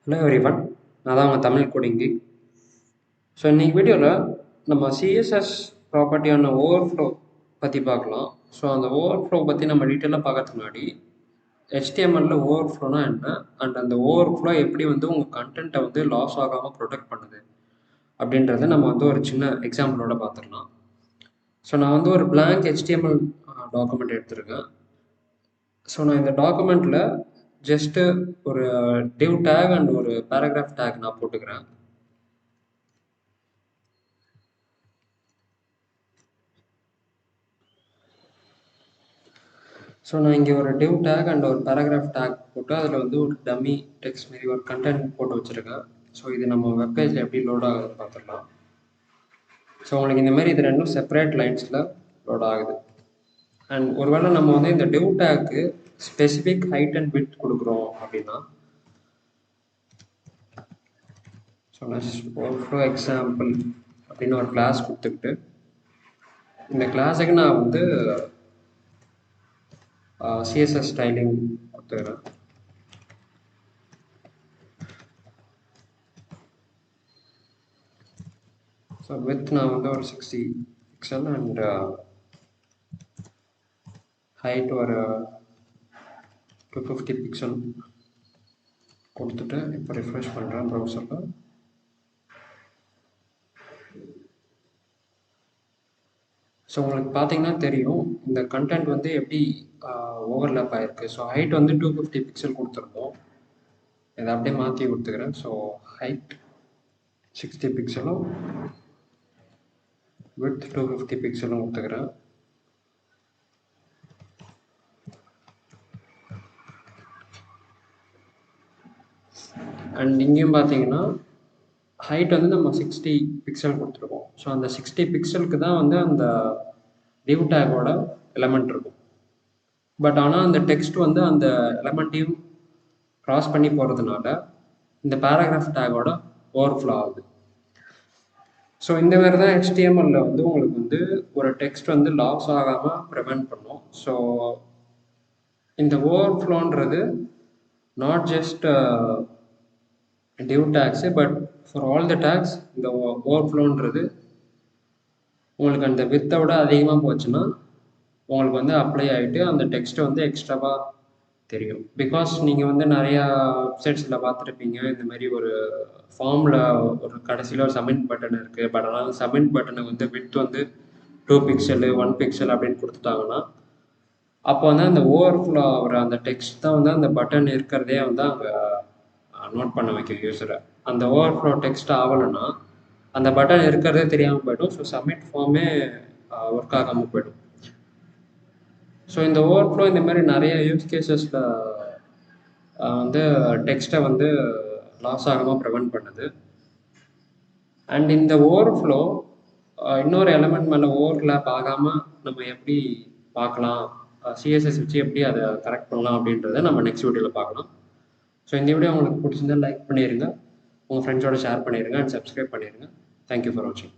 Hello everyone, நான் தான் உங்கள் தமிழ் கோடிங் கீக். ஸோ இன்றைக்கி வீடியோவில் நம்ம சிஎஸ்எஸ் ப்ராப்பர்ட்டியான ஓவர்ஃப்ளோ பற்றி பார்க்கலாம். ஸோ அந்த ஓவர்ஃப்ளோ பற்றி நம்ம டீட்டெயிலாக பார்க்கறதுக்கு முன்னாடி HTML ஓவர்ஃப்ளோனா என்ன அண்ட் அந்த ஓவர்ஃப்ளோ எப்படி உங்கள் கண்டென்ட்டை லாஸ் ஆகாமல் ப்ரொடெக்ட் பண்ணுது அப்படின்றத நம்ம ஒரு சின்ன எக்ஸாம்பிளோட பார்த்துடலாம். ஸோ நான் ஒரு blank HTML டாக்குமெண்ட் எடுத்திருக்கேன். ஸோ நான் இந்த டாக்குமெண்ட்டில் ஜஸ்ட்டு ஒரு div டேக் அண்ட் ஒரு பேராகிராஃப் டேக் நான் போட்டுக்கிறேன். ஸோ நான் இங்கே ஒரு div டேக் அண்ட் ஒரு பேராகிராஃப் டேக் போட்டு அதில் ஒரு டம்மி டெக்ஸ்ட் மாரி ஒரு கண்டென்ட் போட்டு வச்சுருக்கேன். ஸோ இது நம்ம வெப்பேஜில் எப்படி லோட் ஆகுதுன்னு பார்த்துடலாம். ஸோ உங்களுக்கு இந்த மாதிரி இது ரெண்டும் செப்பரேட் லைன்ஸில் லோட் ஆகுது. அண்ட் ஒருவேளை நம்ம இந்த div டேக்கு ஸ்பெசிஃபிக் ஹைட் அண்ட் விட்த் கொடுக்குறோம் அப்படின்னா, ஸோ நான் ஓவர்ஃப்ளோ எக்ஸாம்பிள் அப்படின்னு ஒரு கிளாஸ் கொடுத்துக்கிட்டு இந்த கிளாஸுக்கு நான் CSS ஸ்டைலிங் கொடுத்துக்கிறேன். ஸோ வித் நான் ஒரு 60 பிக்சல் அண்ட் ஹைட் ஒரு 250 பிக்சல் கொடுத்துட்டு இப்போ ரிஃப்ரெஷ் பண்ணுறேன் ப்ரௌசரில். ஸோ உங்களுக்கு பார்த்தீங்கன்னா தெரியும் இந்த கண்டென்ட் எப்படி ஓவர்லேப் ஆகிருக்கு. ஸோ ஹைட் 250 பிக்சல் கொடுத்துருந்தோம். இதை அப்படியே மாற்றி கொடுத்துக்கிறேன். ஸோ ஹைட் 60 பிக்சலும் வித் 250 பிக்சலும் கொடுத்துக்கிறேன். அண்ட் இங்கேயும் பார்த்தீங்கன்னா ஹைட் நம்ம 60 பிக்சல் கொடுத்துருக்கோம். ஸோ அந்த 60 பிக்சலுக்கு தான் அந்த div டேக்கோட எலமெண்ட் இருக்கும். பட் ஆனால் அந்த டெக்ஸ்ட் அந்த எலமெண்ட்டையும் க்ராஸ் பண்ணி போகிறதுனால இந்த பேராகிராஃப் டேக்கோட ஓவர்ஃப்ளோ ஆகுது. ஸோ இந்த மாதிரி தான் HTML உங்களுக்கு ஒரு டெக்ஸ்ட் லாஸ் ஆகாமல் ப்ரிவென்ட் பண்ணும். ஸோ இந்த ஓவர்ஃப்ளோன்றது not just div tags, but for all the tags இந்த ஓவர்ஃப்ளோன்றது உங்களுக்கு அந்த வித்தை விட அதிகமாக போச்சுன்னா உங்களுக்கு அப்ளை ஆகிட்டு அந்த டெக்ஸ்ட்டை எக்ஸ்ட்ராவாக தெரியும். பிகாஸ் நீங்கள் நிறையா வெப்சைட்ஸில் பார்த்துருப்பீங்க, இந்த மாதிரி ஒரு ஃபார்மில் ஒரு கடைசியில் ஒரு சப்மிட் பட்டன் இருக்குது. பட் ஆனால் சப்மிட் பட்டனுக்கு வித் 2 பிக்சல் 1 பிக்சல் அப்படின்னு கொடுத்துட்டாங்கன்னா அப்போ அந்த ஓவர்ஃப்ளோ ஆகிற அந்த டெக்ஸ்ட் தான் அந்த பட்டன் இருக்கிறதே அங்கே நோட் பண்ண வைக்கும் யூஸரை. அந்த ஓவர்ஃப்ளோ டெக்ஸ்ட் ஆகலைன்னா அந்த பட்டன் இருக்கிறதே தெரியாமல் போய்டும். ஸோ சப்மிட் ஃபார்மே ஒர்க் ஆகாமல் போய்டும். ஸோ இந்த ஓவர்ஃப்ளோ இந்த மாதிரி நிறைய யூஸ் கேசஸில் டெக்ஸ்ட்டை லாஸ் ஆகாமல் ப்ரிவென்ட் பண்ணுது. அண்ட் இந்த ஓவர்ஃப்ளோ இன்னொரு எலமெண்ட் மேலே ஓவர்லேப் ஆகாமல் நம்ம எப்படி பார்க்கலாம், CSS வச்சு எப்படி அதை கரெக்ட் பண்ணலாம் அப்படின்றத நம்ம நெக்ஸ்ட் வீடியோவில் பார்க்கலாம். ஸோ இந்த வீடியோ உங்களுக்கு பிடிச்சிருந்தா லைக் பண்ணிடுங்க, உங்கள் ஃப்ரெண்ட்ஸோட ஷேர் பண்ணிடுங்க அண்ட் சப்ஸ்கிரைப் பண்ணிடுங்க. தேங்க்யூ ஃபார் வாட்சிங்.